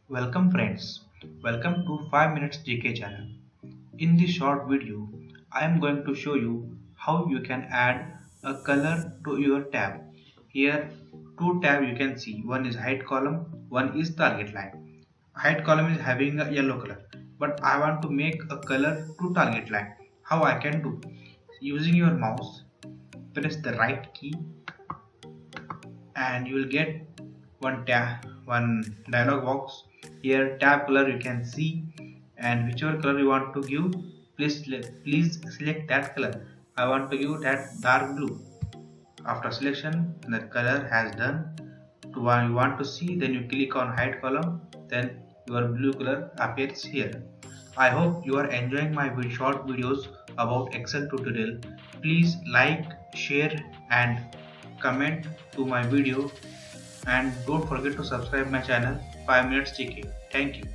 Welcome friends, welcome to 5 minutes GK channel. In this short video, I am going to show you how you can add a color to your tab. Here two tabs you can see, one is height column, one is target line. Height column is having a yellow color, but I want to make a color to target line. How I can do? Using your mouse, press the right key and you will get one dialog box. Here tab color you can see, and whichever color you want to give, please select that color. I want to give that dark blue. After selection, the color has done to what you want to see, then you click on hide column, then your blue color appears here. I hope you are enjoying my short videos about Excel tutorial. Please like, share and comment to my video, and don't forget to subscribe my channel 5 minutes GK. Thank you.